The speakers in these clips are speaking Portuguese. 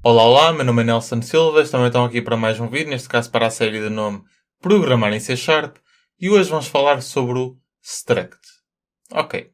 Olá, olá, meu nome é Nelson Silva, também estão aqui para mais um vídeo, neste caso para a série de nome Programar em C#, e hoje vamos falar sobre o struct. Ok.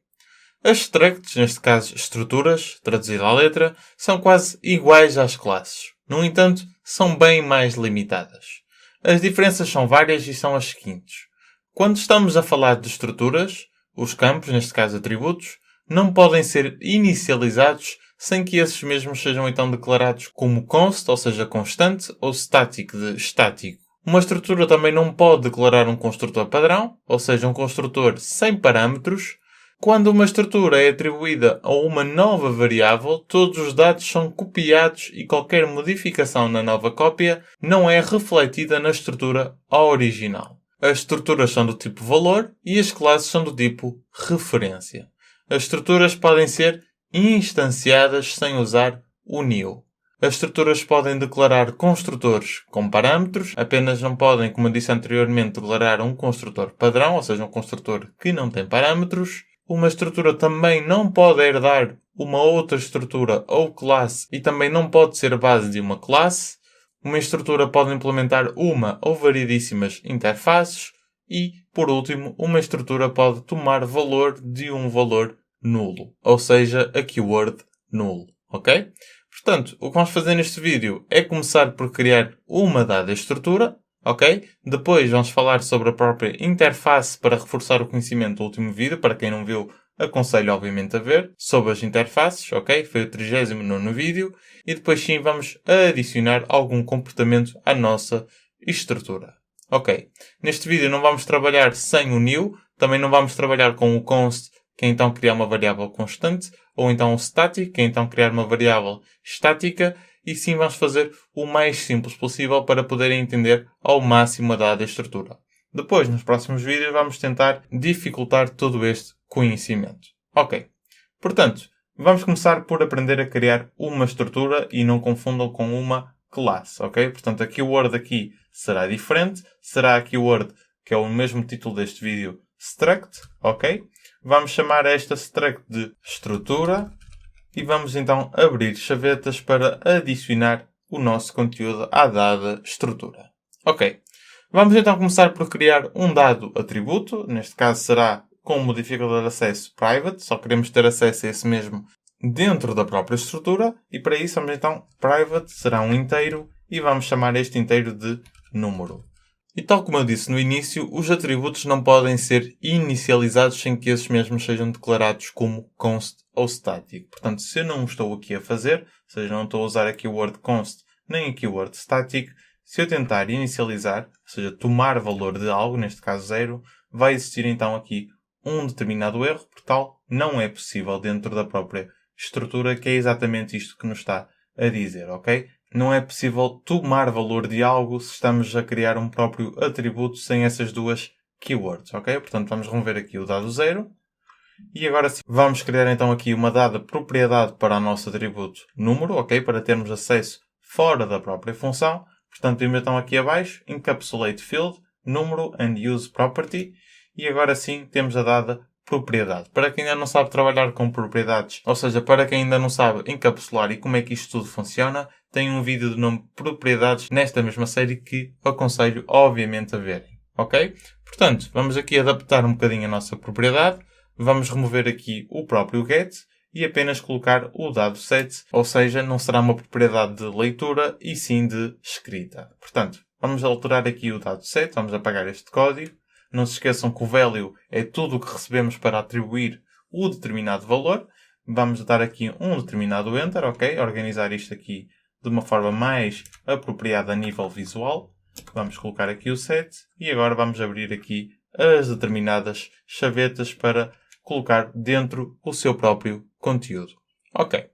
As structs, neste caso estruturas, traduzido à letra, são quase iguais às classes. No entanto, são bem mais limitadas. As diferenças são várias e são as seguintes. Quando estamos a falar de estruturas, os campos, neste caso atributos, não podem ser inicializados sem que esses mesmos sejam então declarados como const, ou seja, constante, ou static, de estático. Uma estrutura também não pode declarar um construtor padrão, ou seja, um construtor sem parâmetros. Quando uma estrutura é atribuída a uma nova variável, todos os dados são copiados e qualquer modificação na nova cópia não é refletida na estrutura original. As estruturas são do tipo valor e as classes são do tipo referência. As estruturas podem ser instanciadas sem usar o new. As estruturas podem declarar construtores com parâmetros, apenas não podem, como eu disse anteriormente, declarar um construtor padrão, ou seja, um construtor que não tem parâmetros. Uma estrutura também não pode herdar uma outra estrutura ou classe e também não pode ser base de uma classe. Uma estrutura pode implementar uma ou variedíssimas interfaces e, por último, uma estrutura pode tomar valor de um valor nulo, ou seja, a keyword null, ok? Portanto, o que vamos fazer neste vídeo é começar por criar uma dada estrutura, ok? Depois vamos falar sobre a própria interface para reforçar o conhecimento do último vídeo. Para quem não viu, aconselho obviamente a ver, sobre as interfaces, ok? Foi o 39º vídeo. E depois sim vamos adicionar algum comportamento à nossa estrutura. Ok. Neste vídeo não vamos trabalhar sem o new, também não vamos trabalhar com o const, que é então criar uma variável constante, ou então o static, que é então criar uma variável estática, e sim vamos fazer o mais simples possível para poderem entender ao máximo a dada estrutura. Depois, nos próximos vídeos, vamos tentar dificultar todo este conhecimento. Ok. Portanto, vamos começar por aprender a criar uma estrutura e não confundam com uma classe, ok? Portanto, a keyword aqui será diferente, será a keyword que é o mesmo título deste vídeo, struct, ok? Vamos chamar esta struct de estrutura e vamos então abrir chavetas para adicionar o nosso conteúdo à dada estrutura. Ok. Vamos então começar por criar um dado atributo, neste caso será com o modificador de acesso private, só queremos ter acesso a esse mesmo dentro da própria estrutura e para isso vamos então private será um inteiro e vamos chamar este inteiro de número. E tal como eu disse no início, os atributos não podem ser inicializados sem que esses mesmos sejam declarados como const ou static. Portanto, se eu não estou aqui a fazer, ou seja, não estou a usar a keyword const nem a keyword static, se eu tentar inicializar, ou seja, tomar valor de algo, neste caso 0, vai existir então aqui um determinado erro, por tal não é possível dentro da própria estrutura, que é exatamente isto que nos está a dizer, ok? Não é possível tomar valor de algo se estamos a criar um próprio atributo sem essas duas keywords, ok? Portanto, vamos remover aqui o dado 0. E agora sim, vamos criar então aqui uma dada propriedade para o nosso atributo número, ok? Para termos acesso fora da própria função. Portanto, vimos então aqui abaixo, encapsulate field, número and use property. E agora sim temos a dada propriedade. Para quem ainda não sabe trabalhar com propriedades, ou seja, para quem ainda não sabe encapsular e como é que isto tudo funciona, tem um vídeo de nome propriedades nesta mesma série que aconselho obviamente a verem. Ok? Portanto, vamos aqui adaptar um bocadinho a nossa propriedade. Vamos remover aqui o próprio get e apenas colocar o dado set, ou seja, não será uma propriedade de leitura e sim de escrita. Portanto, vamos alterar aqui o dado set, vamos apagar este código. Não se esqueçam que o value é tudo o que recebemos para atribuir o determinado valor. Vamos dar aqui um determinado enter, ok? Organizar isto aqui de uma forma mais apropriada a nível visual. Vamos colocar aqui o set e agora vamos abrir aqui as determinadas chavetas para colocar dentro o seu próprio conteúdo. Ok.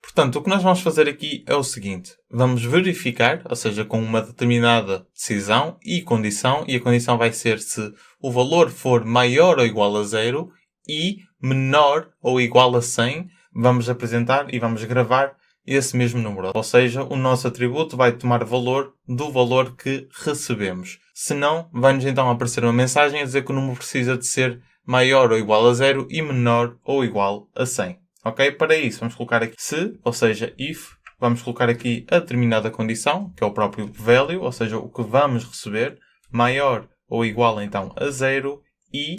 Portanto, o que nós vamos fazer aqui é o seguinte. Vamos verificar, ou seja, com uma determinada decisão e a condição vai ser se o valor for maior ou igual a 0 e menor ou igual a 100, vamos apresentar e vamos gravar esse mesmo número. Ou seja, o nosso atributo vai tomar valor do valor que recebemos. Se não, vai-nos então aparecer uma mensagem a dizer que o número precisa de ser maior ou igual a 0 e menor ou igual a 100. Ok? Para isso, vamos colocar aqui se, ou seja, if vamos colocar aqui a determinada condição, que é o próprio value, ou seja, o que vamos receber, maior ou igual então a 0 e,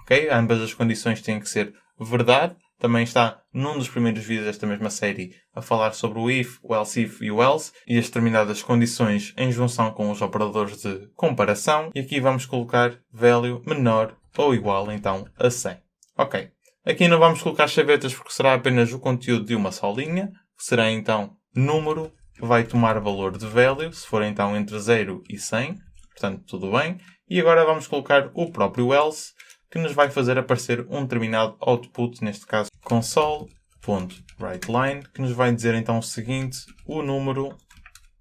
ok, ambas as condições têm que ser verdade. Também está num dos primeiros vídeos desta mesma série a falar sobre o if, o else if e o else e as determinadas condições em junção com os operadores de comparação. E aqui vamos colocar value menor ou igual então a 100. Ok. Aqui não vamos colocar chavetas porque será apenas o conteúdo de uma só linha, que será então número, que vai tomar valor de value, se for então entre 0 e 100. Portanto, tudo bem. E agora vamos colocar o próprio else, que nos vai fazer aparecer um determinado output, neste caso console.writeLine, que nos vai dizer então o seguinte: o número,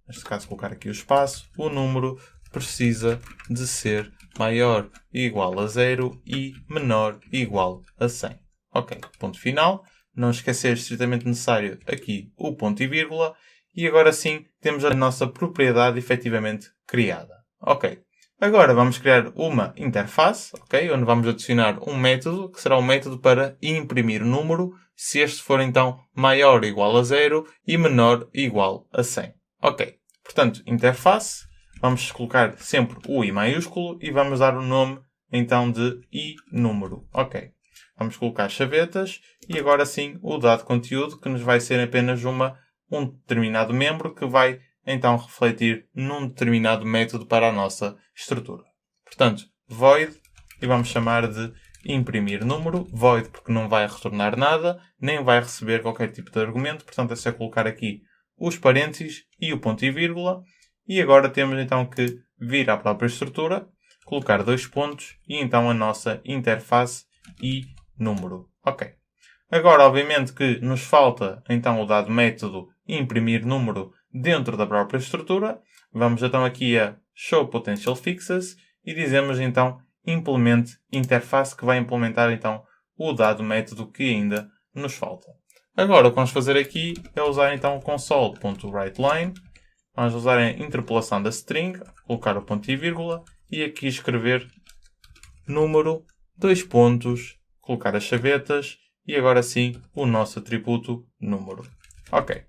neste caso colocar aqui o espaço, o número precisa de ser maior ou igual a 0 e menor ou igual a 100. Ok, ponto final. Não esquecer estritamente necessário aqui o ponto e vírgula. E agora sim temos a nossa propriedade efetivamente criada. Ok. Agora vamos criar uma interface, ok? Onde vamos adicionar um método, que será um método para imprimir o número, se este for então maior ou igual a 0 e menor ou igual a 100. Ok. Portanto, interface, vamos colocar sempre o i maiúsculo e vamos dar o nome então de i número. Ok. Vamos colocar chavetas e agora sim o dado conteúdo, que nos vai ser apenas um determinado membro que vai então refletir num determinado método para a nossa estrutura. Portanto, void, e vamos chamar de imprimir número. Void porque não vai retornar nada, nem vai receber qualquer tipo de argumento. Portanto, é só colocar aqui os parênteses e o ponto e vírgula. E agora temos então que vir à própria estrutura, colocar 2 pontos e então a nossa interface e número. Ok. Agora, obviamente que nos falta então o dado método imprimir número dentro da própria estrutura. Vamos então aqui a show potential fixes e dizemos então implement interface, que vai implementar então o dado método que ainda nos falta. Agora o que vamos fazer aqui é usar então o console.writeLine. Vamos usar a interpolação da string, colocar o ponto e vírgula e aqui escrever número, 2 pontos, colocar as chavetas e agora sim o nosso atributo número. Ok.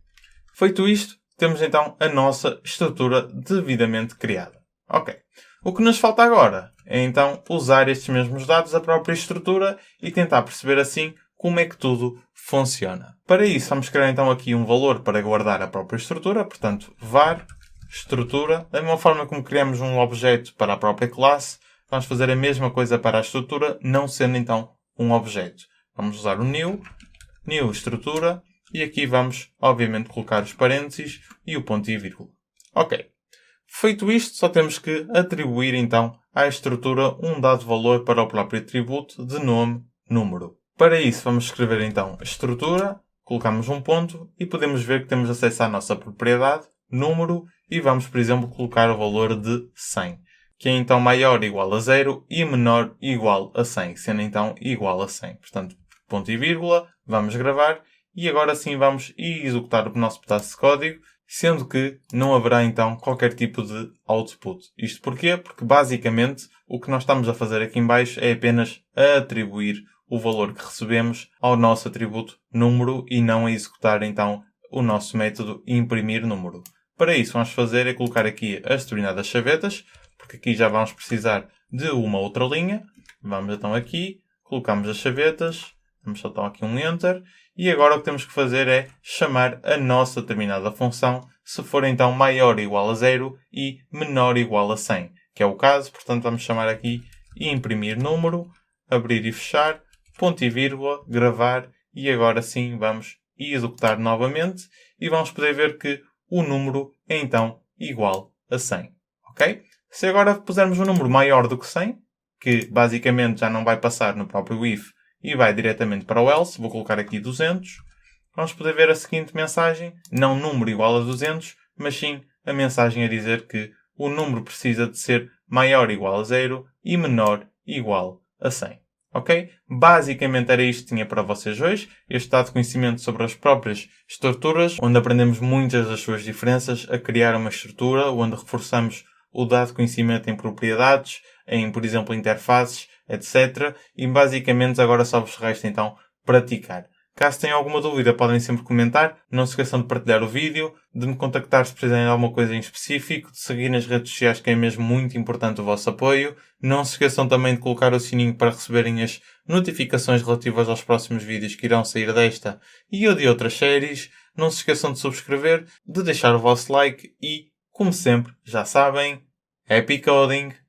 Feito isto, temos então a nossa estrutura devidamente criada. Ok. O que nos falta agora é então usar estes mesmos dados da própria estrutura e tentar perceber assim como é que tudo funciona. Para isso, vamos criar então aqui um valor para guardar a própria estrutura. Portanto, var estrutura. Da mesma forma como criamos um objeto para a própria classe, vamos fazer a mesma coisa para a estrutura, não sendo então um objeto. Vamos usar o new estrutura, e aqui vamos, obviamente, colocar os parênteses e o ponto e vírgula. Ok. Feito isto, só temos que atribuir então à estrutura um dado valor para o próprio atributo de nome número. Para isso, vamos escrever então estrutura, colocamos um ponto e podemos ver que temos acesso à nossa propriedade, número, e vamos, por exemplo, colocar o valor de 100, que é então maior ou igual a 0 e menor ou igual a 100, sendo então igual a 100. Portanto, ponto e vírgula, vamos gravar e agora sim vamos executar o nosso pedaço de código, sendo que não haverá então qualquer tipo de output. Isto porquê? Porque basicamente o que nós estamos a fazer aqui em baixo é apenas atribuir o valor que recebemos ao nosso atributo número e não a executar então o nosso método imprimir número. Para isso vamos fazer é colocar aqui as determinadas chavetas, porque aqui já vamos precisar de uma outra linha. Vamos então aqui, colocamos as chavetas, vamos só dar aqui um enter, e agora o que temos que fazer é chamar a nossa determinada função, se for então maior ou igual a 0 e menor ou igual a 100, que é o caso. Portanto vamos chamar aqui imprimir número, abrir e fechar, ponto e vírgula, gravar, e agora sim vamos executar novamente e vamos poder ver que o número é então igual a 100. Ok? Se agora pusermos um número maior do que 100, que basicamente já não vai passar no próprio if e vai diretamente para o else, vou colocar aqui 200, vamos poder ver a seguinte mensagem, não número igual a 200, mas sim a mensagem a dizer que o número precisa de ser maior ou igual a 0 e menor ou igual a 100. Ok? Basicamente era isto que tinha para vocês hoje. Este dado de conhecimento sobre as próprias estruturas, onde aprendemos muitas das suas diferenças a criar uma estrutura, onde reforçamos o dado de conhecimento em propriedades, em, por exemplo, interfaces, etc. E basicamente agora só vos resta então praticar. Caso tenham alguma dúvida, podem sempre comentar. Não se esqueçam de partilhar o vídeo, de me contactar se precisarem de alguma coisa em específico, de seguir nas redes sociais, que é mesmo muito importante o vosso apoio. Não se esqueçam também de colocar o sininho para receberem as notificações relativas aos próximos vídeos que irão sair desta e ou de outras séries. Não se esqueçam de subscrever, de deixar o vosso like e, como sempre, já sabem, Happy Coding!